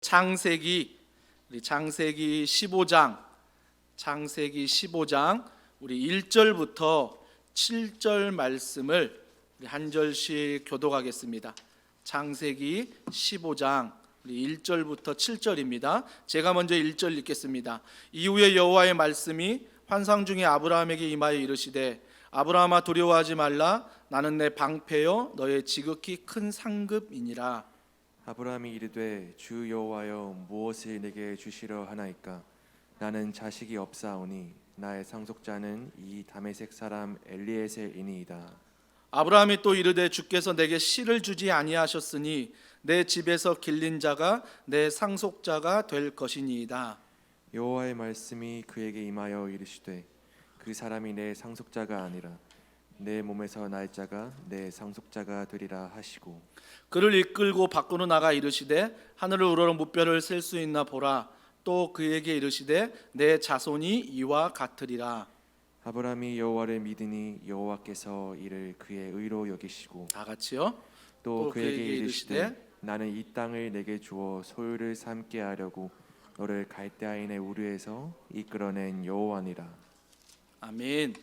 창세기 15장 우리 1절부터 7절 말씀을 우리 한 절씩 교독하겠습니다. 창세기 15장 우리 1절부터 7절입니다. 제가 먼저 1절 읽겠습니다. 이후에 여호와의 말씀이 환상 중에 아브라함에게 임하여 이르시되 아브라함아 두려워하지 말라. 나는 내 방패요 너의 지극히 큰 상급이니라. 아브라함이 이르되 주 여호와여 무엇을 내게 주시려 하나이까? 나는 자식이 없사오니 나의 상속자는 이 다메섹 사람 엘리에셀이니이다. 아브라함이 또 이르되 주께서 내게 씨를 주지 아니하셨으니 내 집에서 길린 자가 내 상속자가 될 것이니이다. 여호와의 말씀이 그에게 임하여 이르시되 그 사람이 내 상속자가 아니라 내 몸에서 날 자가 내 상속자가 되리라 하시고 그를 이끌고 밖으로 나가 이르시되 하늘을 우러러 무뼈를 셀 수 있나 보라. 또 그에게 이르시되 내 자손이 이와 같으리라. 아브라함이 여호와를 믿으니 여호와께서 이를 그의 의로 여기시고 다 같이요. 또 그에게 이르시되 나는 이 땅을 내게 주어 소유를 삼게 하려고 너를 갈대아인의 우르에서 이끌어낸 여호와니라. 아멘.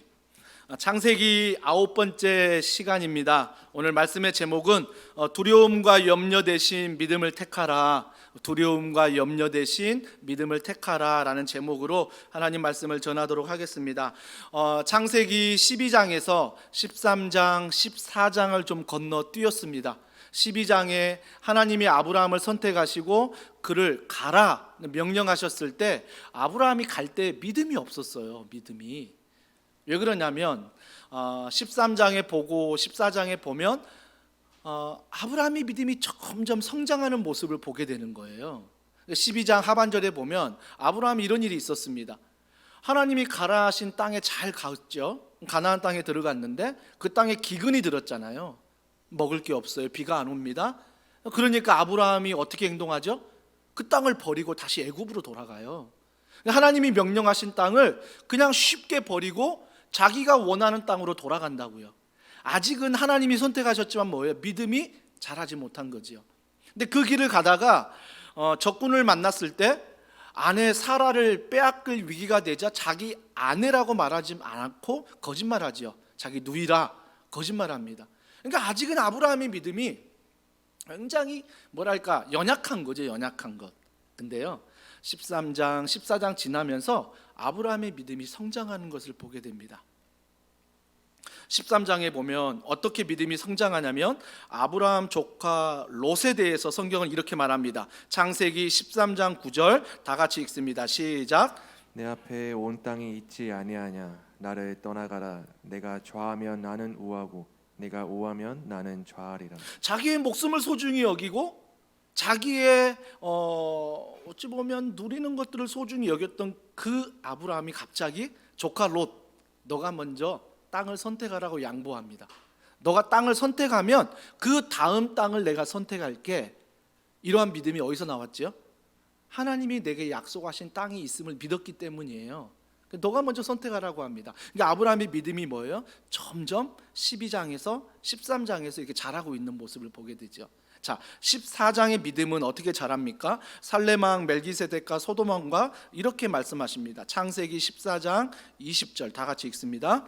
창세기 9번째 시간입니다. 오늘 말씀의 제목은 두려움과 염려 대신 믿음을 택하라. 두려움과 염려 대신 믿음을 택하라 라는 제목으로 하나님 말씀을 전하도록 하겠습니다. 창세기 12장에서 13장, 14장을 좀 건너뛰었습니다. 12장에 하나님이 아브라함을 선택하시고 그를 가라 명령하셨을 때 아브라함이 갈 때 믿음이 없었어요. 믿음이. 왜 그러냐면 13장에 보고 14장에 보면 아브라함이 믿음이 점점 성장하는 모습을 보게 되는 거예요. 12장 하반절에 보면 아브라함이 이런 일이 있었습니다. 하나님이 가라 하신 땅에 잘 갔죠. 가나안 땅에 들어갔는데 그 땅에 기근이 들었잖아요. 먹을 게 없어요. 비가 안 옵니다. 그러니까 아브라함이 어떻게 행동하죠? 그 땅을 버리고 다시 애굽으로 돌아가요. 하나님이 명령하신 땅을 그냥 쉽게 버리고 자기가 원하는 땅으로 돌아간다고요. 아직은 하나님이 선택하셨지만 뭐예요? 믿음이 자라지 못한 거지요. 근데 그 길을 가다가 적군을 만났을 때 아내 사라를 빼앗길 위기가 되자 자기 아내라고 말하지 않고 거짓말하지요. 자기 누이라 거짓말합니다. 그러니까 아직은 아브라함의 믿음이 굉장히 연약한 거죠. 연약한 것. 근데요 13장 14장 지나면서 아브라함의 믿음이 성장하는 것을 보게 됩니다. 13장에 보면 어떻게 믿음이 성장하냐면 아브라함 조카 롯에 대해서 성경은 이렇게 말합니다. 창세기 13장 9절 다 같이 읽습니다. 시작. 내 앞에 온 땅이 있지 아니하냐? 나를 떠나가라. 내가 좌하면 나는 우하고 내가 우하면 나는 좌하리라. 자기의 목숨을 소중히 여기고 자기의 어찌 보면 누리는 것들을 소중히 여겼던 그 아브라함이 갑자기 조카 롯 너가 먼저 땅을 선택하라고 양보합니다. 너가 땅을 선택하면 그 다음 땅을 내가 선택할게. 이러한 믿음이 어디서 나왔죠? 하나님이 내게 약속하신 땅이 있음을 믿었기 때문이에요. 너가 먼저 선택하라고 합니다. 그러니까 아브라함의 믿음이 뭐예요? 점점 12장에서 13장에서 이렇게 자라고 있는 모습을 보게 되죠. 자, 14장의 믿음은 어떻게 자랍니까? 살레망 멜기세덱과 소도몬과 이렇게 말씀하십니다. 창세기 14장 20절 다 같이 읽습니다.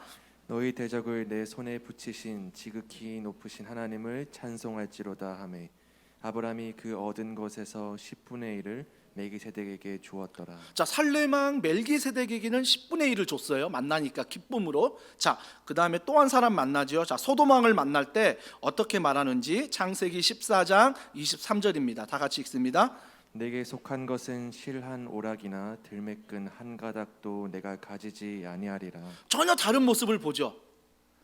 너희 대적을 내 손에 붙이신 지극히 높으신 하나님을 찬송할지로다 하매 아브라함이 그 얻은 것에서 10분의 1을 멜기세덱에게 주었더라. 자, 살레망 멜기세덱에게는 10분의 1을 줬어요. 만나니까 기쁨으로. 자, 그 다음에 또 한 사람 만나죠. 자, 소도망을 만날 때 어떻게 말하는지 창세기 14장 23절입니다. 다 같이 읽습니다. 내게 속한 것은 실한 오락이나 들매끈 한 가닥도 내가 가지지 아니하리라. 전혀 다른 모습을 보죠.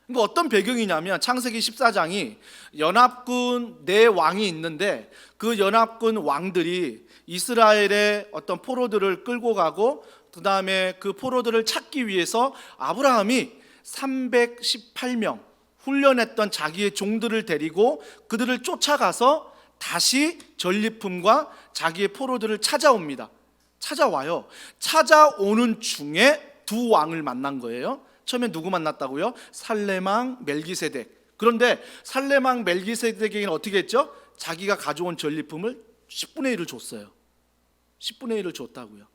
그러니까 어떤 배경이냐면 창세기 14장이 연합군 네 왕이 있는데 그 연합군 왕들이 이스라엘의 어떤 포로들을 끌고 가고 그 다음에 그 포로들을 찾기 위해서 아브라함이 318명 훈련했던 자기의 종들을 데리고 그들을 쫓아가서 다시 전리품과 자기의 포로들을 찾아옵니다. 찾아와요. 찾아오는 중에 두 왕을 만난 거예요. 처음에 누구 만났다고요? 살레망 멜기세덱. 그런데 살레망 멜기세덱에게는 어떻게 했죠? 자기가 가져온 전리품을 10분의 1을 줬어요. 10분의 1을 줬다고요.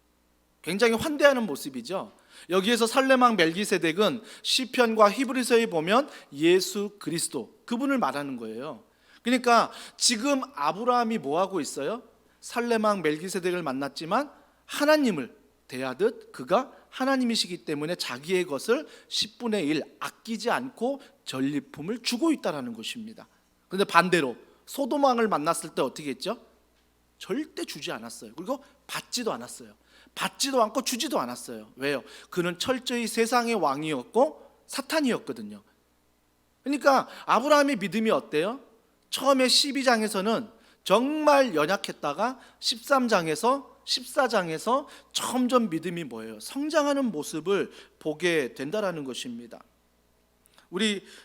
굉장히 환대하는 모습이죠. 여기에서 살레망 멜기세덱은 시편과 히브리서에 보면 예수 그리스도, 그분을 말하는 거예요. 그러니까 지금 아브라함이 뭐 하고 있어요? 살레망 멜기세덱을 만났지만 하나님을 대하듯 그가 하나님이시기 때문에 자기의 것을 10분의 1 아끼지 않고 전리품을 주고 있다는 것입니다. 그런데 반대로 소돔왕을 만났을 때 어떻게 했죠? 절대 주지 않았어요. 그리고 받지도 않았어요. 받지도 않고 주지도 않았어요. 왜요? 그는 철저히 세상의 왕이었고 사탄이었거든요. 그러니까 아브라함의 믿음이 어때요? 처음에 12장에서는 정말 연약했다가 13장에서 14장에서 점점 믿음이 뭐예요? 성장하는 모습을 보게 된다라는 것입니다.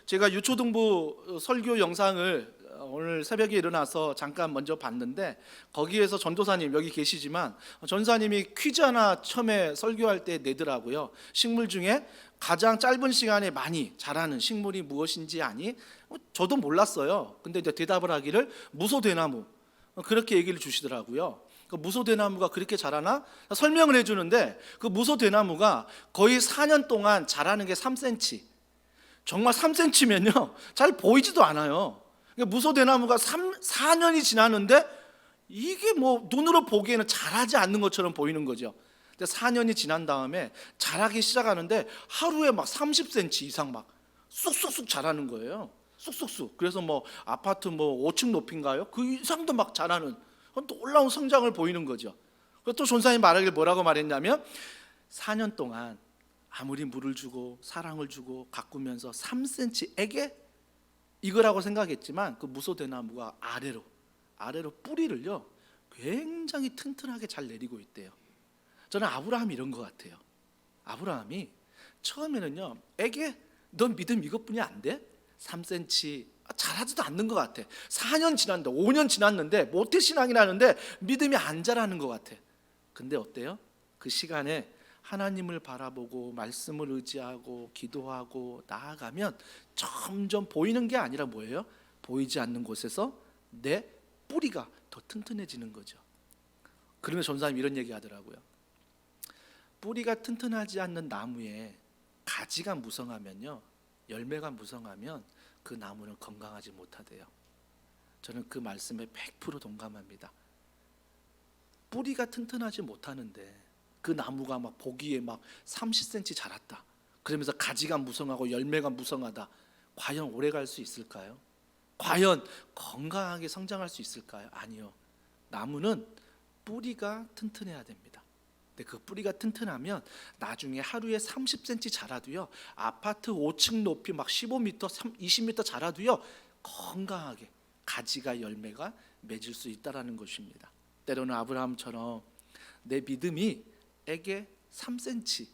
제가 유초등부 설교 영상을 오늘 새벽에 일어나서 잠깐 먼저 봤는데, 거기에서 전도사님 여기 계시지만 전사님이 퀴즈 하나 처음에 설교할 때 내더라고요. 식물 중에 가장 짧은 시간에 많이 자라는 식물이 무엇인지 아니? 저도 몰랐어요. 근데 이제 대답을 하기를 무소대나무, 그렇게 얘기를 주시더라고요. 그 무소대나무가 그렇게 자라나? 설명을 해주는데 그 무소대나무가 거의 4년 동안 자라는 게 3cm, 정말 3cm면요 잘 보이지도 않아요. 무소대나무가 4년이 지났는데 이게 뭐 눈으로 보기에는 자라지 않는 것처럼 보이는 거죠. 근데 4년이 지난 다음에 자라기 시작하는데 하루에 막 30cm 이상 막 쑥쑥쑥 자라는 거예요. 쑥쑥쑥. 그래서 뭐 아파트 뭐 5층 높이인가요? 그 이상도 막 자라는 놀라운 성장을 보이는 거죠. 또 전사님 말하길 뭐라고 말했냐면 4년 동안 아무리 물을 주고 사랑을 주고 가꾸면서 3cm에게 이거라고 생각했지만 그 무소대나무가 아래로 뿌리를요 굉장히 튼튼하게 잘 내리고 있대요. 저는 아브라함이 이런 것 같아요. 아브라함이 처음에는요 에게 넌 믿음 이것뿐이 안 돼? 3cm 자라지도 않는 것 같아. 4년 지났는데 5년 지났는데 모태신앙이라는데 믿음이 안 자라는 것 같아. 근데 어때요? 그 시간에 하나님을 바라보고 말씀을 의지하고 기도하고 나아가면 점점 보이는 게 아니라 뭐예요? 보이지 않는 곳에서 내 뿌리가 더 튼튼해지는 거죠. 그러면 전사님 이런 얘기 하더라고요. 뿌리가 튼튼하지 않는 나무에 가지가 무성하면요, 열매가 무성하면 그 나무는 건강하지 못하대요. 저는 그 말씀에 100% 동감합니다. 뿌리가 튼튼하지 못하는데 그 나무가 막 보기에 막 30cm 자랐다, 그러면서 가지가 무성하고 열매가 무성하다, 과연 오래 갈 수 있을까요? 과연 건강하게 성장할 수 있을까요? 아니요. 나무는 뿌리가 튼튼해야 됩니다. 근데 그 뿌리가 튼튼하면 나중에 하루에 30cm 자라도요, 아파트 5층 높이 막 15m, 20m 자라도요 건강하게 가지가 열매가 맺을 수 있다라는 것입니다. 때로는 아브라함처럼 내 믿음이 에게 3cm,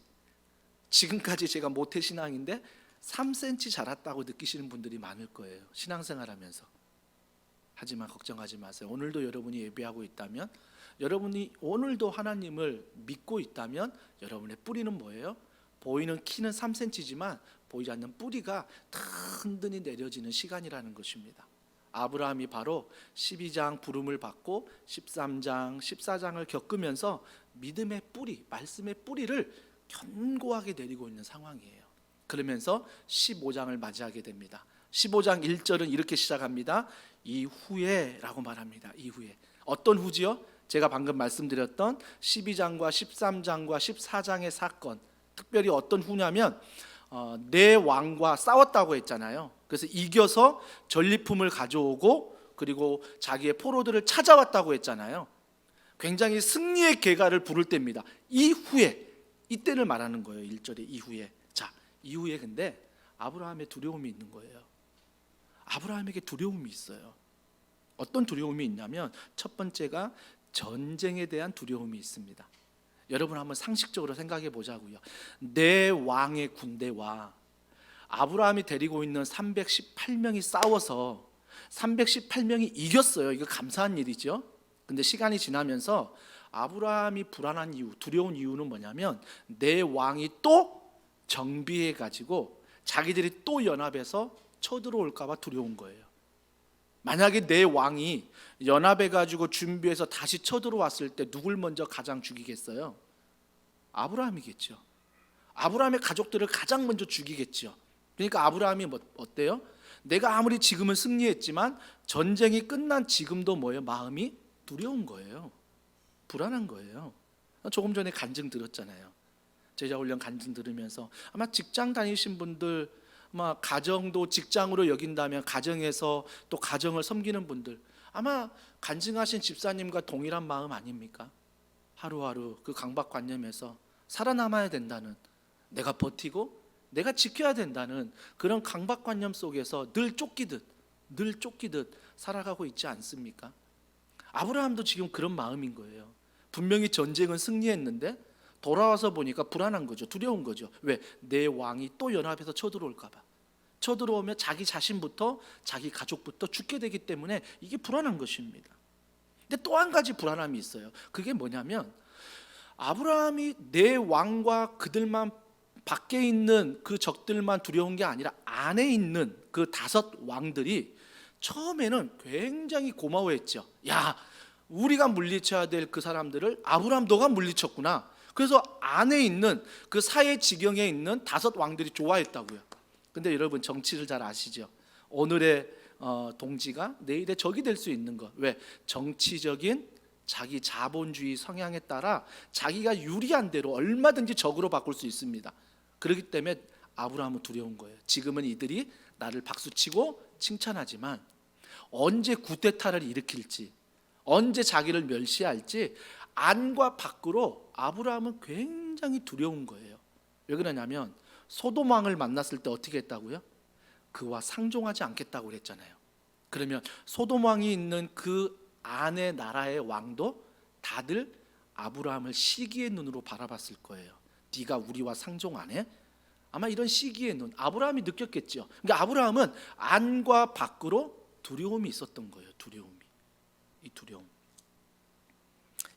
지금까지 제가 모태신앙인데 3cm 자랐다고 느끼시는 분들이 많을 거예요, 신앙생활하면서. 하지만 걱정하지 마세요. 오늘도 여러분이 예배하고 있다면, 여러분이 오늘도 하나님을 믿고 있다면 여러분의 뿌리는 뭐예요? 보이는 키는 3cm지만 보이지 않는 뿌리가 든든히 내려지는 시간이라는 것입니다. 아브라함이 바로 12장 부름을 받고 13장, 14장을 겪으면서 믿음의 뿌리, 말씀의 뿌리를 견고하게 내리고 있는 상황이에요. 그러면서 15장을 맞이하게 됩니다. 15장 1절은 이렇게 시작합니다. 이후에 라고 말합니다. 이후에. 어떤 후지요? 제가 방금 말씀드렸던 12장과 13장과 14장의 사건, 특별히 어떤 후냐면 내 왕과 싸웠다고 했잖아요. 그래서 이겨서 전리품을 가져오고 그리고 자기의 포로들을 찾아왔다고 했잖아요. 굉장히 승리의 계가를 부를 때입니다. 이후에, 이때를 말하는 거예요. 1절에 이후에. 자, 이후에 근데 아브라함의 두려움이 있는 거예요. 아브라함에게 두려움이 있어요. 어떤 두려움이 있냐면 첫 번째가 전쟁에 대한 두려움이 있습니다. 여러분 한번 상식적으로 생각해 보자고요. 내 왕의 군대와 아브라함이 데리고 있는 318명이 싸워서 318명이 이겼어요. 이거 감사한 일이죠. 근데 시간이 지나면서 아브라함이 불안한 이유, 두려운 이유는 뭐냐면 내 왕이 또 정비해 가지고 자기들이 또 연합해서 쳐들어올까 봐 두려운 거예요. 만약에 내 왕이 연합해 가지고 준비해서 다시 쳐들어왔을 때 누굴 먼저 가장 죽이겠어요? 아브라함이겠죠. 아브라함의 가족들을 가장 먼저 죽이겠죠. 그러니까 아브라함이 어때요? 내가 아무리 지금은 승리했지만 전쟁이 끝난 지금도 뭐예요? 마음이 두려운 거예요. 불안한 거예요. 조금 전에 간증 들었잖아요. 제자훈련 간증 들으면서 아마 직장 다니신 분들, 아마 가정도 직장으로 여긴다면 가정에서 또 가정을 섬기는 분들, 아마 간증하신 집사님과 동일한 마음 아닙니까? 하루하루 그 강박관념에서 살아남아야 된다는, 내가 버티고 내가 지켜야 된다는 그런 강박관념 속에서 늘 쫓기듯 살아가고 있지 않습니까? 아브라함도 지금 그런 마음인 거예요. 분명히 전쟁은 승리했는데 돌아와서 보니까 불안한 거죠. 두려운 거죠. 왜? 내 왕이 또 연합해서 쳐들어올까 봐. 쳐들어오면 자기 자신부터, 자기 가족부터 죽게 되기 때문에 이게 불안한 것입니다. 근데 또 한 가지 불안함이 있어요. 그게 뭐냐면 아브라함이 내 왕과 그들만 밖에 있는 그 적들만 두려운 게 아니라 안에 있는 그 5 왕들이 처음에는 굉장히 고마워했죠. 야, 우리가 물리쳐야 될 그 사람들을 아브라함 너가 물리쳤구나. 그래서 안에 있는 그 사해 지경에 있는 5 왕들이 좋아했다고요. 근데 여러분 정치를 잘 아시죠? 오늘의 동지가 내일의 적이 될 수 있는 것. 왜? 정치적인 자기 자본주의 성향에 따라 자기가 유리한 대로 얼마든지 적으로 바꿀 수 있습니다. 그렇기 때문에 아브라함은 두려운 거예요. 지금은 이들이 나를 박수치고 칭찬하지만 언제 구테타를 일으킬지, 언제 자기를 멸시할지 안과 밖으로 아브라함은 굉장히 두려운 거예요. 왜 그러냐면 소돔 왕을 만났을 때 어떻게 했다고요? 그와 상종하지 않겠다고 그랬잖아요. 그러면 소돔 왕이 있는 그 안의 나라의 왕도 다들 아브라함을 시기의 눈으로 바라봤을 거예요. 네가 우리와 상종 안 해? 아마 이런 시기의 눈, 아브라함이 느꼈겠죠. 그러니까 아브라함은 안과 밖으로 두려움이 있었던 거예요.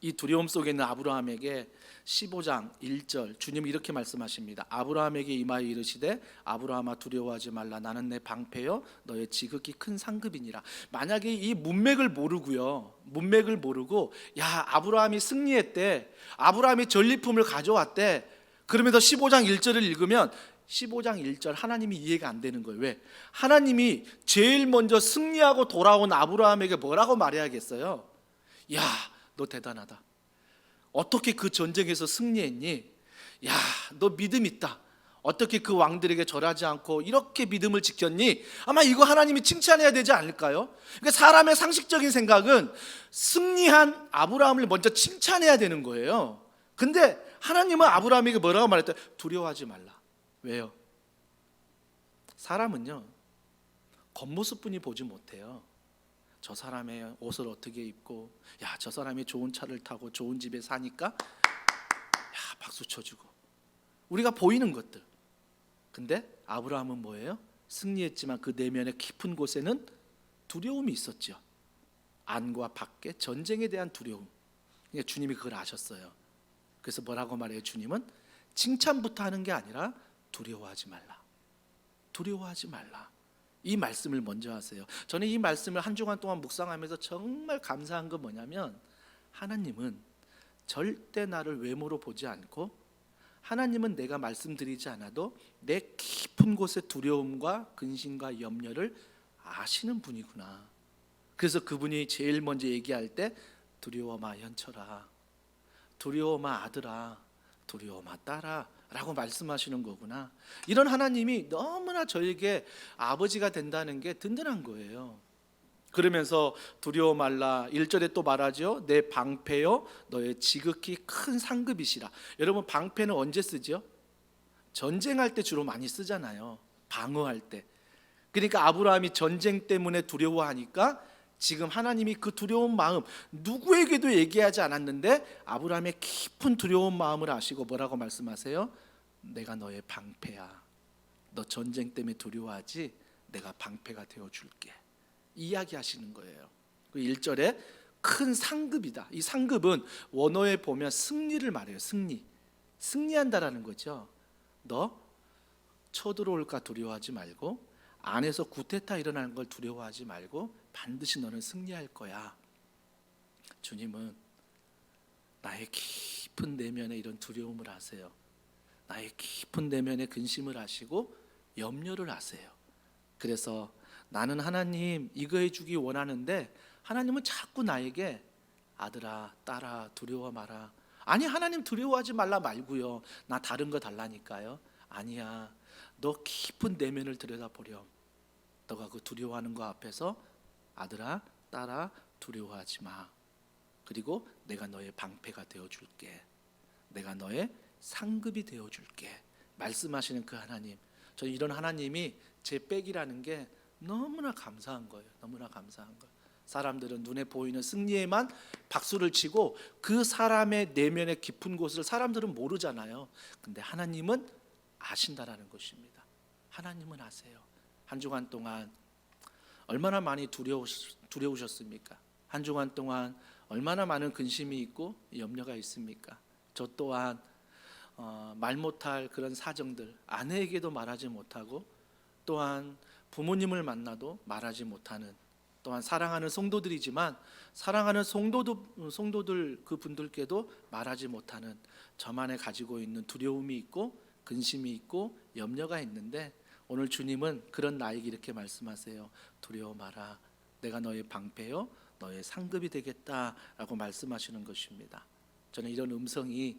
이 두려움 속에 있는 아브라함에게 15장 1절 주님이 이렇게 말씀하십니다. 아브라함에게 임하여 이르시되 아브라함아 두려워하지 말라. 나는 내 방패요 너의 지극히 큰 상급이니라. 만약에 이 문맥을 모르고 야 아브라함이 승리했대, 아브라함이 전리품을 가져왔대, 그러면서 15장 1절을 읽으면 15장 1절 하나님이 이해가 안 되는 거예요. 왜? 하나님이 제일 먼저 승리하고 돌아온 아브라함에게 뭐라고 말해야겠어요? 야, 너 대단하다. 어떻게 그 전쟁에서 승리했니? 야, 너 믿음 있다. 어떻게 그 왕들에게 절하지 않고 이렇게 믿음을 지켰니? 아마 이거 하나님이 칭찬해야 되지 않을까요? 그러니까 사람의 상식적인 생각은 승리한 아브라함을 먼저 칭찬해야 되는 거예요. 근데 하나님은 아브라함에게 뭐라고 말했다? 두려워하지 말라. 왜요? 사람은요 겉모습뿐이 보지 못해요. 저 사람의 옷을 어떻게 입고, 야, 저 사람이 좋은 차를 타고 좋은 집에 사니까 야, 박수 쳐주고, 우리가 보이는 것들. 근데 아브라함은 뭐예요? 승리했지만 그 내면의 깊은 곳에는 두려움이 있었죠. 안과 밖에 전쟁에 대한 두려움. 그러니까 주님이 그걸 아셨어요. 그래서 뭐라고 말해요? 주님은 칭찬부터 하는 게 아니라 두려워하지 말라. 이 말씀을 먼저 하세요. 저는 이 말씀을 한 주간 동안 묵상하면서 정말 감사한 건 뭐냐면 하나님은 절대 나를 외모로 보지 않고, 하나님은 내가 말씀드리지 않아도 내 깊은 곳의 두려움과 근심과 염려를 아시는 분이구나. 그래서 그분이 제일 먼저 얘기할 때 두려워 마 현철아, 두려워 마 아들아, 두려워 마 딸아 라고 말씀하시는 거구나. 이런 하나님이 너무나 저에게 아버지가 된다는 게 든든한 거예요. 그러면서 두려워 말라 1절에 또 말하죠. 내 방패요 너의 지극히 큰 상급이시라. 여러분 방패는 언제 쓰죠? 전쟁할 때 주로 많이 쓰잖아요. 방어할 때. 그러니까 아브라함이 전쟁 때문에 두려워하니까 지금 하나님이 그 두려운 마음 누구에게도 얘기하지 않았는데 아브라함의 깊은 두려운 마음을 아시고 뭐라고 말씀하세요? 내가 너의 방패야. 너 전쟁 때문에 두려워하지? 내가 방패가 되어줄게. 이야기하시는 거예요. 그 1절에 큰 상급이다. 이 상급은 원어에 보면 승리를 말해요. 승리한다라는 거죠. 너 쳐들어올까 두려워하지 말고, 안에서 구테타 일어나는 걸 두려워하지 말고 반드시 너는 승리할 거야. 주님은 나의 깊은 내면의 이런 두려움을 아세요. 나의 깊은 내면의 근심을 아시고 염려를 아세요. 그래서 나는 하나님 이거 해주기 원하는데 하나님은 자꾸 나에게 아들아 딸아 두려워 마라. 아니 하나님 두려워하지 말라 말고요. 나 다른 거 달라니까요. 아니야. 너 깊은 내면을 들여다보렴. 너가 그 두려워하는 거 앞에서 아들아 딸아 두려워하지 마. 그리고 내가 너의 방패가 되어줄게. 내가 너의 상급이 되어줄게. 말씀하시는 그 하나님. 저는 이런 하나님이 제 백이라는 게 너무나 감사한 거예요. 너무나 감사한 거예요. 사람들은 눈에 보이는 승리에만 박수를 치고 그 사람의 내면의 깊은 곳을 사람들은 모르잖아요. 근데 하나님은 아신다라는 것입니다. 하나님은 아세요. 한 주간 동안 얼마나 많이 두려우셨습니까? 한 주간 동안 얼마나 많은 근심이 있고 염려가 있습니까? 저 또한 말 못할 그런 사정들, 아내에게도 말하지 못하고 또한 부모님을 만나도 말하지 못하는, 또한 사랑하는 성도들이지만 사랑하는 성도들 그분들께도 말하지 못하는 저만의 가지고 있는 두려움이 있고 근심이 있고 염려가 있는데, 오늘 주님은 그런 나에게 이렇게 말씀하세요. 두려워 마라. 내가 너의 방패요 너의 상급이 되겠다라고 말씀하시는 것입니다. 저는 이런 음성이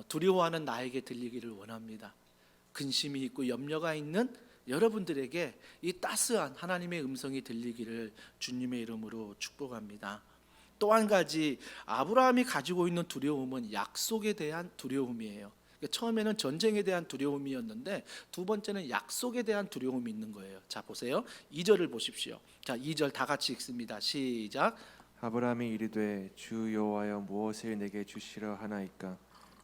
두려워하는 나에게 들리기를 원합니다. 근심이 있고 염려가 있는 여러분들에게 이 따스한 하나님의 음성이 들리기를 주님의 이름으로 축복합니다. 또 한 가지 아브라함이 가지고 있는 두려움은 약속에 대한 두려움이에요. 처음에는 전쟁에 대한 두려움이었는데 두 번째는 약속에 대한 두려움이 있는 거예요. 자 보세요. 2절을 보십시오. 자 2절 다 같이 읽습니다. 시작. 아브라함이 이르되 주 여호와여 무엇을 내게 주시려 하나이까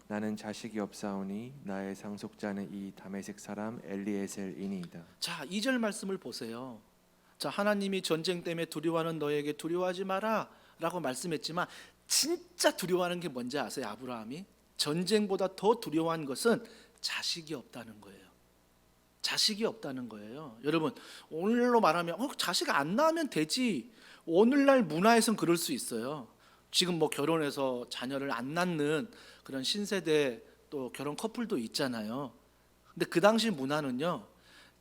나는 자식이 없사오니 나의 상속자는 이 다메섹 사람 엘리에셀이니이다. 자 2절 말씀을 보세요. 자 하나님이 전쟁 때문에 두려워하는 너에게 두려워하지 마라 라고 말씀했지만 진짜 두려워하는 게 뭔지 아세요? 아브라함이 전쟁보다 더 두려워한 것은 자식이 없다는 거예요. 자식이 없다는 거예요. 여러분 오늘로 말하면 자식 안 낳으면 되지. 오늘날 문화에선 그럴 수 있어요. 지금 뭐 결혼해서 자녀를 안 낳는 그런 신세대 또 결혼 커플도 있잖아요. 근데 그 당시 문화는요,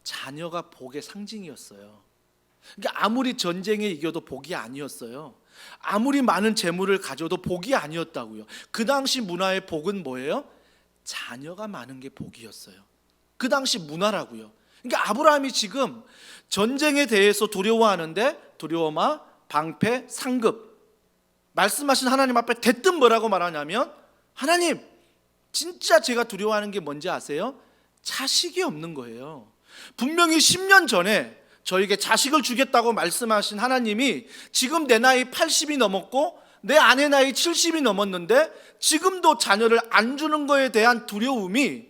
자녀가 복의 상징이었어요. 그러니까 아무리 전쟁에 이겨도 복이 아니었어요. 아무리 많은 재물을 가져도 복이 아니었다고요. 그 당시 문화의 복은 뭐예요? 자녀가 많은 게 복이었어요. 그 당시 문화라고요. 그러니까 아브라함이 지금 전쟁에 대해서 두려워하는데 두려워마, 방패, 상급 말씀하신 하나님 앞에 대뜸 뭐라고 말하냐면 하나님 진짜 제가 두려워하는 게 뭔지 아세요? 자식이 없는 거예요. 분명히 10년 전에 저에게 자식을 주겠다고 말씀하신 하나님이 지금 내 나이 80이 넘었고 내 아내 나이 70이 넘었는데 지금도 자녀를 안 주는 거에 대한 두려움이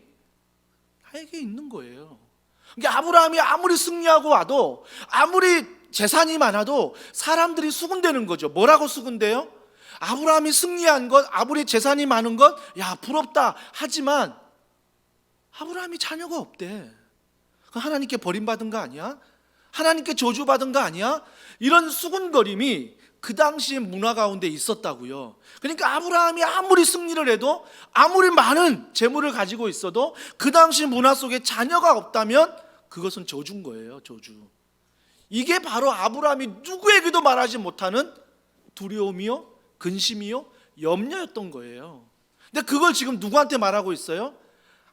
나에게 있는 거예요. 그러니까 아브라함이 아무리 승리하고 와도 아무리 재산이 많아도 사람들이 수군대는 거죠. 뭐라고 수군대요? 아브라함이 승리한 것, 아무리 재산이 많은 것, 야 부럽다 하지만 아브라함이 자녀가 없대. 하나님께 버림받은 거 아니야? 하나님께 저주받은 거 아니야? 이런 수군거림이 그 당시의 문화 가운데 있었다고요. 그러니까 아브라함이 아무리 승리를 해도 아무리 많은 재물을 가지고 있어도 그 당시 문화 속에 자녀가 없다면 그것은 저주인 거예요. 저주. 이게 바로 아브라함이 누구에게도 말하지 못하는 두려움이요, 근심이요, 염려였던 거예요. 근데 그걸 지금 누구한테 말하고 있어요?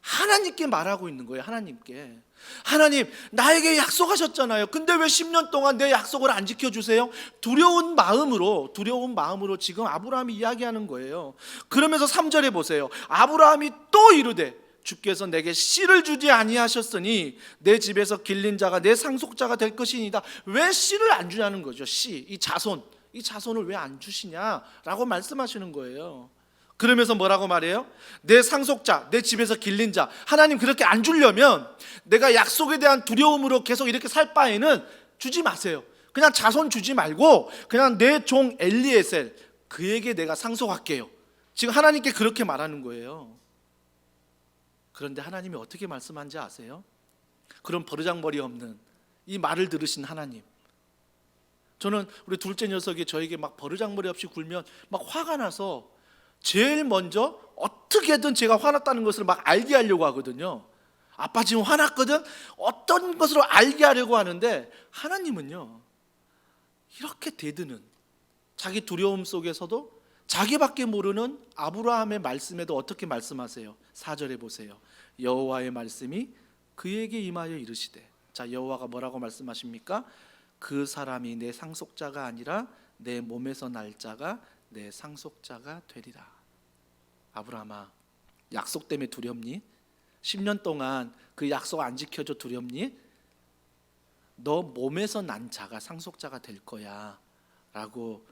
하나님께 말하고 있는 거예요. 하나님께. 하나님 나에게 약속하셨잖아요. 근데 왜 10년 동안 내 약속을 안 지켜주세요? 두려운 마음으로 지금 아브라함이 이야기하는 거예요. 그러면서 3절에 보세요. 아브라함이 또 이르되 주께서 내게 씨를 주지 아니하셨으니 내 집에서 길린 자가 내 상속자가 될 것이니이다. 왜 씨를 안 주냐는 거죠. 씨, 이 자손을 왜 안 주시냐라고 말씀하시는 거예요. 그러면서 뭐라고 말해요? 내 상속자, 내 집에서 길린 자. 하나님 그렇게 안 주려면 내가 약속에 대한 두려움으로 계속 이렇게 살 바에는 주지 마세요. 그냥 자손 주지 말고 그냥 내 종 엘리에셀 그에게 내가 상속할게요. 지금 하나님께 그렇게 말하는 거예요. 그런데 하나님이 어떻게 말씀한지 아세요? 그런 버르장머리 없는 이 말을 들으신 하나님, 저는 우리 둘째 녀석이 저에게 막 버르장머리 없이 굴면 막 화가 나서 제일 먼저 어떻게든 제가 화났다는 것을 막 알게 하려고 하거든요. 아빠 지금 화났거든? 어떤 것으로 알게 하려고 하는데 하나님은요, 이렇게 대드는 자기 두려움 속에서도 자기밖에 모르는 아브라함의 말씀에도 어떻게 말씀하세요? 4절에 보세요. 여호와의 말씀이 그에게 임하여 이르시되, 자, 여호와가 뭐라고 말씀하십니까? 그 사람이 내 상속자가 아니라 내 몸에서 날 자가 내 상속자가 되리라. 아브라함아, 약속 때문에 두렵니? 10년 동안 그 약속 안 지켜줘 두렵니? 너 몸에서 난 자가 상속자가 될 거야 라고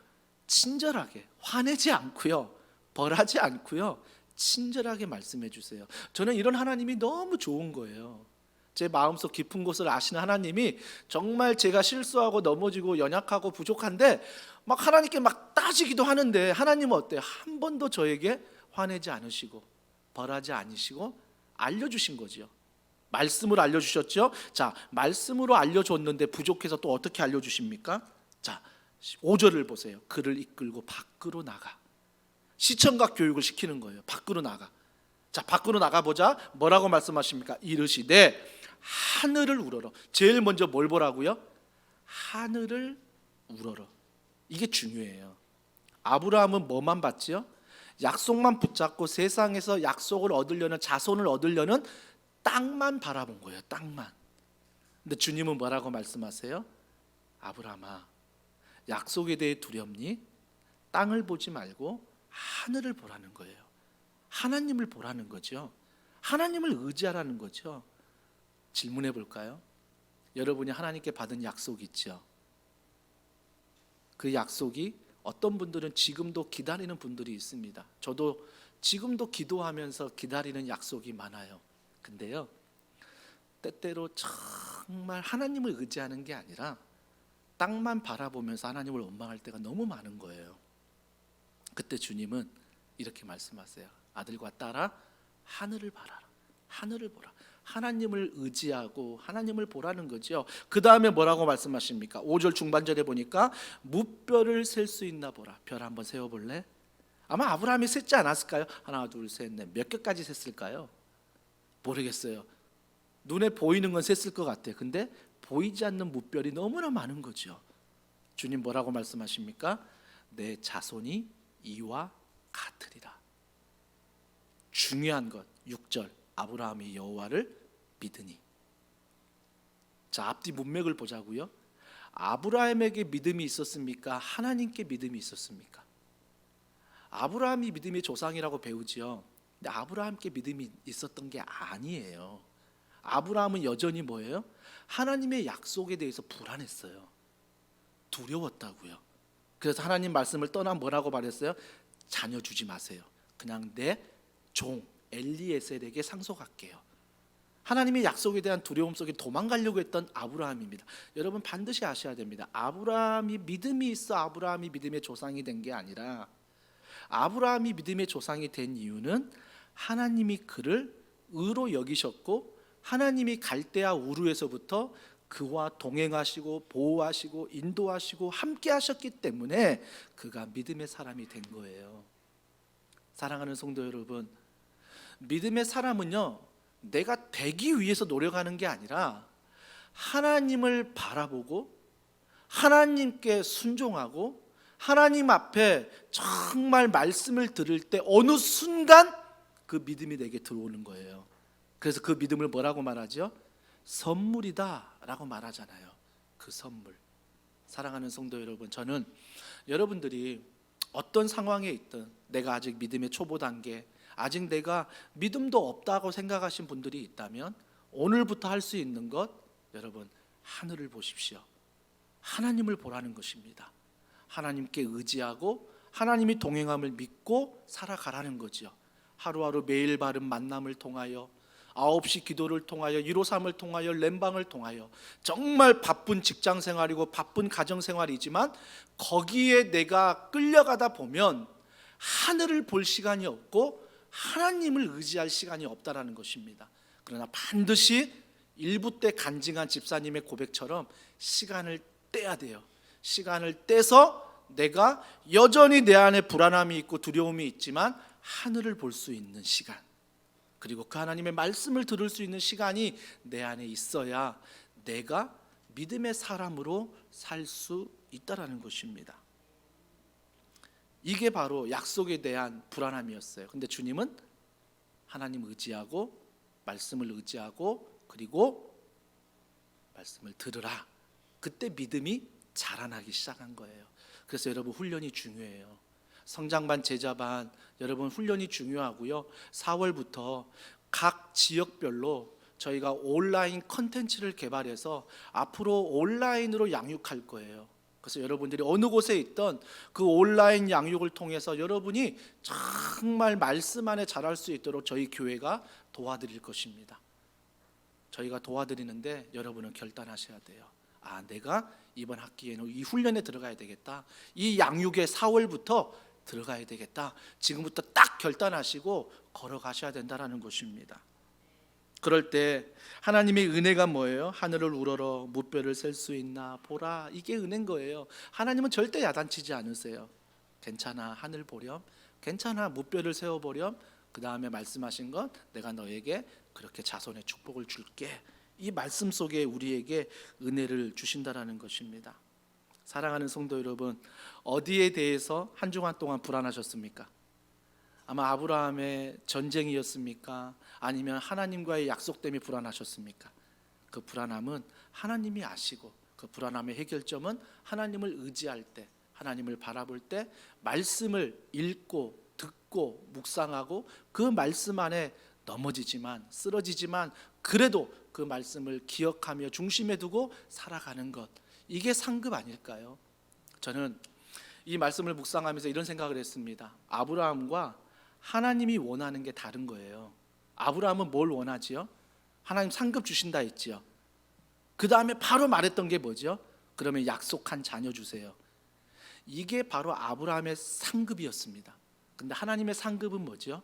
친절하게, 화내지 않고요, 벌하지 않고요, 친절하게 말씀해 주세요. 저는 이런 하나님이 너무 좋은 거예요. 제 마음속 깊은 곳을 아시는 하나님이 정말 제가 실수하고 넘어지고 연약하고 부족한데 막 하나님께 막 따지기도 하는데 하나님은 어때요? 한 번도 저에게 화내지 않으시고 벌하지 않으시고 알려주신 거죠. 말씀으로 알려주셨죠. 자, 말씀으로 알려줬는데 부족해서 또 어떻게 알려주십니까? 자, 5절을 보세요. 그를 이끌고 밖으로 나가. 시청각 교육을 시키는 거예요. 밖으로 나가. 자, 밖으로 나가보자. 뭐라고 말씀하십니까? 이르시되 하늘을 우러러. 제일 먼저 뭘 보라고요? 하늘을 우러러. 이게 중요해요. 아브라함은 뭐만 봤지요? 약속만 붙잡고 세상에서 약속을 얻으려는, 자손을 얻으려는 땅만 바라본 거예요. 땅만. 근데 주님은 뭐라고 말씀하세요? 아브라함아, 약속에 대해 두렵니? 땅을 보지 말고 하늘을 보라는 거예요. 하나님을 보라는 거죠. 하나님을 의지하라는 거죠. 질문해 볼까요? 여러분이 하나님께 받은 약속이 있죠. 그 약속이 어떤 분들은 지금도 기다리는 분들이 있습니다. 저도 지금도 기도하면서 기다리는 약속이 많아요. 근데요, 때때로 정말 하나님을 의지하는 게 아니라 땅만 바라보면서 하나님을 원망할 때가 너무 많은 거예요. 그때 주님은 이렇게 말씀하세요. 아들과 딸아, 하늘을 바라라. 하늘을 보라. 하나님을 의지하고 하나님을 보라는 거죠. 그 다음에 뭐라고 말씀하십니까? 5절 중반절에 보니까 무뼈를 셀 수 있나 보라. 별 한번 세어볼래? 아마 아브라함이 셌지 않았을까요? 하나, 둘, 셋, 넷. 몇 개까지 셌을까요? 모르겠어요. 눈에 보이는 건 셌을 것 같아요. 근데 보이지 않는 무뼈이 너무나 많은 거죠. 주님 뭐라고 말씀하십니까? 내 자손이 이와 같으리라. 중요한 것 6절, 아브라함이 여호와를 믿으니. 자, 앞뒤 문맥을 보자고요. 아브라함에게 믿음이 있었습니까? 하나님께 믿음이 있었습니까? 아브라함이 믿음의 조상이라고 배우지요. 근데 아브라함께 믿음이 있었던 게 아니에요. 아브라함은 여전히 뭐예요? 하나님의 약속에 대해서 불안했어요. 두려웠다고요. 그래서 하나님 말씀을 떠나 뭐라고 말했어요? 자녀 주지 마세요. 그냥 내 종 엘리에셀에게 상속할게요. 하나님의 약속에 대한 두려움 속에 도망가려고 했던 아브라함입니다. 여러분 반드시 아셔야 됩니다. 아브라함이 믿음이 있어 아브라함이 믿음의 조상이 된 게 아니라, 아브라함이 믿음의 조상이 된 이유는 하나님이 그를 의로 여기셨고 하나님이 갈대아 우르에서부터 그와 동행하시고 보호하시고 인도하시고 함께 하셨기 때문에 그가 믿음의 사람이 된 거예요. 사랑하는 성도 여러분, 믿음의 사람은요, 내가 되기 위해서 노력하는 게 아니라 하나님을 바라보고 하나님께 순종하고 하나님 앞에 정말 말씀을 들을 때 어느 순간 그 믿음이 내게 들어오는 거예요. 그래서 그 믿음을 뭐라고 말하죠? 선물이다 라고 말하잖아요. 그 선물. 사랑하는 성도 여러분, 저는 여러분들이 어떤 상황에 있든 내가 아직 믿음의 초보 단계, 아직 내가 믿음도 없다고 생각하신 분들이 있다면 오늘부터 할 수 있는 것, 여러분 하늘을 보십시오. 하나님을 보라는 것입니다. 하나님께 의지하고 하나님이 동행함을 믿고 살아가라는 거죠. 하루하루 매일 바른 만남을 통하여 9시 기도를 통하여 153을 통하여 렘방을 통하여 정말 바쁜 직장생활이고 바쁜 가정생활이지만 거기에 내가 끌려가다 보면 하늘을 볼 시간이 없고 하나님을 의지할 시간이 없다라는 것입니다. 그러나 반드시 일부 때 간증한 집사님의 고백처럼 시간을 떼야 돼요. 시간을 떼서 내가 여전히 내 안에 불안함이 있고 두려움이 있지만 하늘을 볼 수 있는 시간, 그리고 그 하나님의 말씀을 들을 수 있는 시간이 내 안에 있어야 내가 믿음의 사람으로 살 수 있다라는 것입니다. 이게 바로 약속에 대한 불안함이었어요. 근데 주님은 하나님 의지하고 말씀을 의지하고 그리고 말씀을 들으라. 그때 믿음이 자라나기 시작한 거예요. 그래서 여러분 훈련이 중요해요. 성장반 제자반 여러분 훈련이 중요하고요. 4월부터 각 지역별로 저희가 온라인 컨텐츠를 개발해서 앞으로 온라인으로 양육할 거예요. 그래서 여러분들이 어느 곳에 있던 그 온라인 양육을 통해서 여러분이 정말 말씀 안에 자랄 수 있도록 저희 교회가 도와드릴 것입니다. 저희가 도와드리는데 여러분은 결단하셔야 돼요. 내가 이번 학기에는 이 훈련에 들어가야 되겠다. 이 양육에 4월부터 들어가야 되겠다. 지금부터 딱 결단하시고 걸어가셔야 된다라는 것입니다. 그럴 때 하나님의 은혜가 뭐예요? 하늘을 우러러 무뼈를 셀 수 있나 보라. 이게 은혜인 거예요. 하나님은 절대 야단치지 않으세요. 괜찮아, 하늘 보렴. 괜찮아, 무뼈를 세워보렴. 그 다음에 말씀하신 건 내가 너에게 그렇게 자손의 축복을 줄게. 이 말씀 속에 우리에게 은혜를 주신다라는 것입니다. 사랑하는 성도 여러분, 어디에 대해서 한 주간 동안 불안하셨습니까? 아마 아브라함의 전쟁이었습니까? 아니면 하나님과의 약속 때문에 불안하셨습니까? 그 불안함은 하나님이 아시고 그 불안함의 해결점은 하나님을 의지할 때, 하나님을 바라볼 때 말씀을 읽고 듣고 묵상하고 그 말씀 안에 넘어지지만 쓰러지지만 그래도 그 말씀을 기억하며 중심에 두고 살아가는 것, 이게 상급 아닐까요? 저는 이 말씀을 묵상하면서 이런 생각을 했습니다. 아브라함과 하나님이 원하는 게 다른 거예요. 아브라함은 뭘 원하지요? 하나님 상급 주신다 했지요. 그 다음에 바로 말했던 게 뭐죠? 그러면 약속한 자녀 주세요. 이게 바로 아브라함의 상급이었습니다. 근데 하나님의 상급은 뭐죠?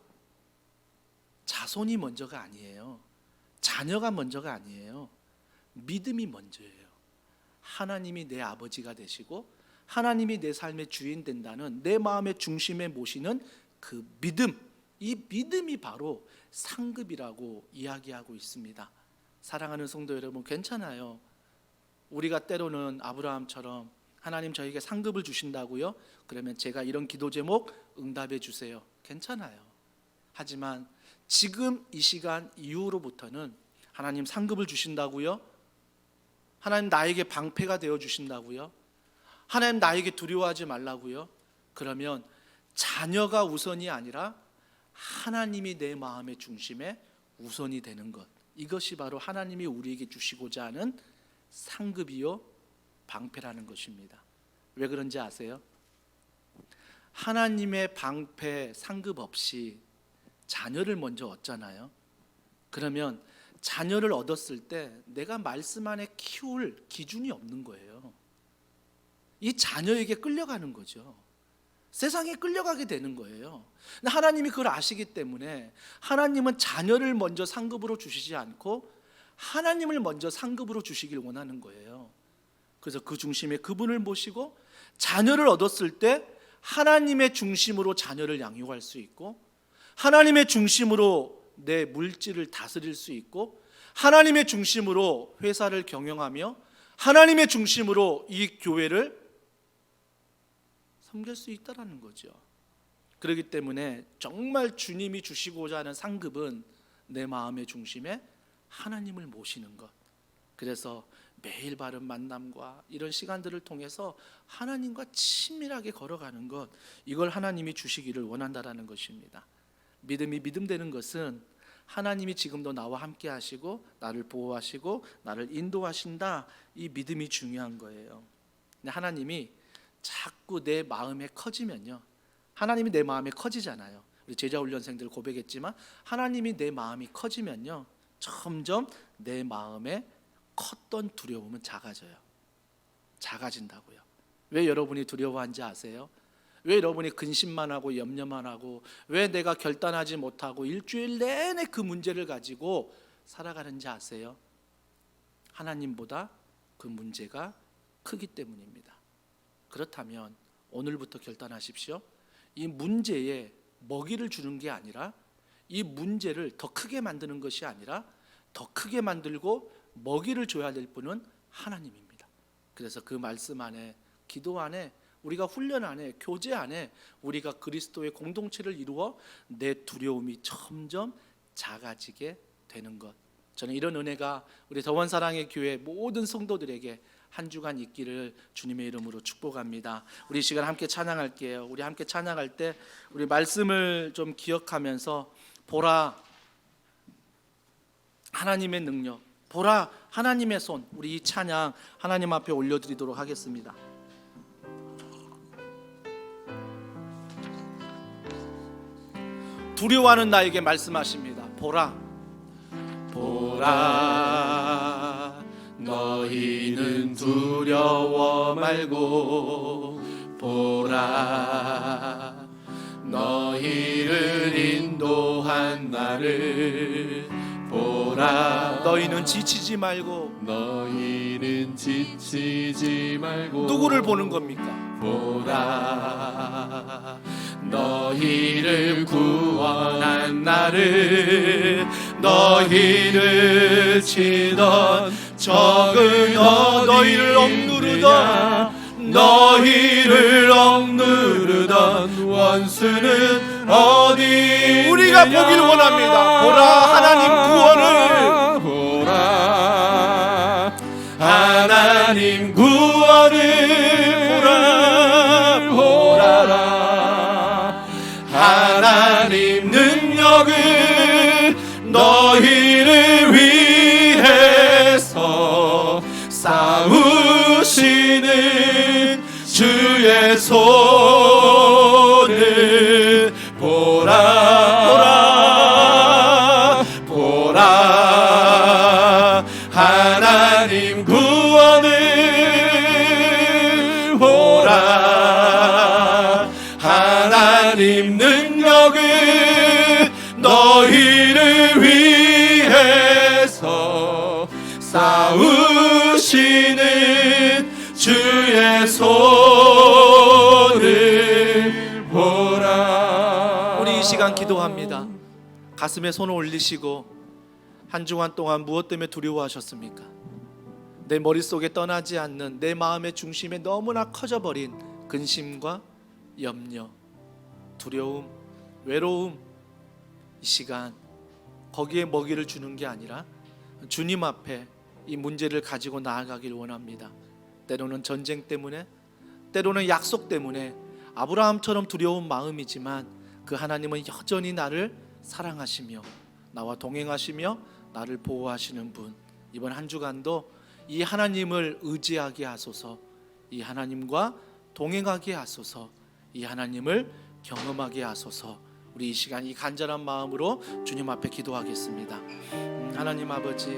자손이 먼저가 아니에요. 자녀가 먼저가 아니에요. 믿음이 먼저예요. 하나님이 내 아버지가 되시고 하나님이 내 삶의 주인 된다는 내 마음의 중심에 모시는 그 믿음, 이 믿음이 바로 상급이라고 이야기하고 있습니다. 사랑하는 성도 여러분, 괜찮아요. 우리가 때로는 아브라함처럼 하나님 저에게 상급을 주신다고요? 그러면 제가 이런 기도 제목 응답해 주세요. 괜찮아요. 하지만 지금 이 시간 이후로부터는 하나님 상급을 주신다고요? 하나님 나에게 방패가 되어 주신다고요? 하나님 나에게 두려워하지 말라고요? 그러면 자녀가 우선이 아니라 하나님이 내 마음의 중심에 우선이 되는 것, 이것이 바로 하나님이 우리에게 주시고자 하는 상급이요 방패라는 것입니다. 왜 그런지 아세요? 하나님의 방패 상급 없이 자녀를 먼저 얻잖아요. 그러면 자녀를 얻었을 때 내가 말씀 안에 키울 기준이 없는 거예요. 이 자녀에게 끌려가는 거죠. 세상에 끌려가게 되는 거예요. 근데 하나님이 그걸 아시기 때문에 하나님은 자녀를 먼저 상급으로 주시지 않고 하나님을 먼저 상급으로 주시길 원하는 거예요. 그래서 그 중심에 그분을 모시고 자녀를 얻었을 때 하나님의 중심으로 자녀를 양육할 수 있고 하나님의 중심으로 내 물질을 다스릴 수 있고 하나님의 중심으로 회사를 경영하며 하나님의 중심으로 이 교회를 섬길 수 있다는 거죠. 그렇기 때문에 정말 주님이 주시고자 하는 상급은 내 마음의 중심에 하나님을 모시는 것. 그래서 매일 바른 만남과 이런 시간들을 통해서 하나님과 친밀하게 걸어가는 것, 이걸 하나님이 주시기를 원한다라는 것입니다. 믿음이 믿음되는 것은 하나님이 지금도 나와 함께 하시고 나를 보호하시고 나를 인도하신다, 이 믿음이 중요한 거예요. 근데 하나님이 자꾸 내 마음에 커지면요, 하나님이 내 마음에 커지잖아요. 우리 제자훈련생들 고백했지만 하나님이 내 마음이 커지면요 점점 내 마음에 컸던 두려움은 작아져요. 작아진다고요. 왜 여러분이 두려워한지 아세요? 왜 여러분이 근심만 하고 염려만 하고 왜 내가 결단하지 못하고 일주일 내내 그 문제를 가지고 살아가는지 아세요? 하나님보다 그 문제가 크기 때문입니다. 그렇다면 오늘부터 결단하십시오. 이 문제에 먹이를 주는 게 아니라, 이 문제를 더 크게 만드는 것이 아니라, 더 크게 만들고 먹이를 줘야 될 분은 하나님입니다. 그래서 그 말씀 안에, 기도 안에, 우리가 훈련 안에, 교제 안에 우리가 그리스도의 공동체를 이루어 내 두려움이 점점 작아지게 되는 것, 저는 이런 은혜가 우리 더원사랑의 교회 모든 성도들에게 한 주간 있기를 주님의 이름으로 축복합니다. 우리 이 시간 함께 찬양할게요. 우리 함께 찬양할 때 우리 말씀을 좀 기억하면서, 보라 하나님의 능력, 보라 하나님의 손, 우리 이 찬양 하나님 앞에 올려드리도록 하겠습니다. 두려워하는 나에게 말씀하십니다. 보라, 보라, 너희는 두려워 말고, 보라, 너희를 인도한 나를 보라. 너희는 지치지 말고, 너희는 지치지 말고. 누구를 보는 겁니까? 보라, 너희를 구원한 나를, 너희를 치던 적은 너희를 억누르던, 너희를 억누르던 원수는 어디 우리가 보길 원합니다. 보라 하나님 구원을, 보라 하나님 구원을, 보라 하나님 능력을, 너희를 위해서 싸우시는 주의 손을 보라, 보라 하나님 구원을, 보라 하나님 능력을, 너희를 위해서 싸우시는 주의 손을 보라. 우리 이 시간 기도합니다. 가슴에 손을 올리시고, 한 주간 동안 무엇 때문에 두려워하셨습니까? 내 머릿속에 떠나지 않는, 내 마음의 중심에 너무나 커져버린 근심과 염려, 두려움, 외로움, 이 시간 거기에 먹이를 주는 게 아니라 주님 앞에 이 문제를 가지고 나아가길 원합니다. 때로는 전쟁 때문에, 때로는 약속 때문에 아브라함처럼 두려운 마음이지만, 그 하나님은 여전히 나를 사랑하시며 나와 동행하시며 나를 보호하시는 분, 이번 한 주간도 이 하나님을 의지하게 하소서, 이 하나님과 동행하게 하소서, 이 하나님을 경험하게 하소서. 우리 이 시간 이 간절한 마음으로 주님 앞에 기도하겠습니다. 하나님 아버지,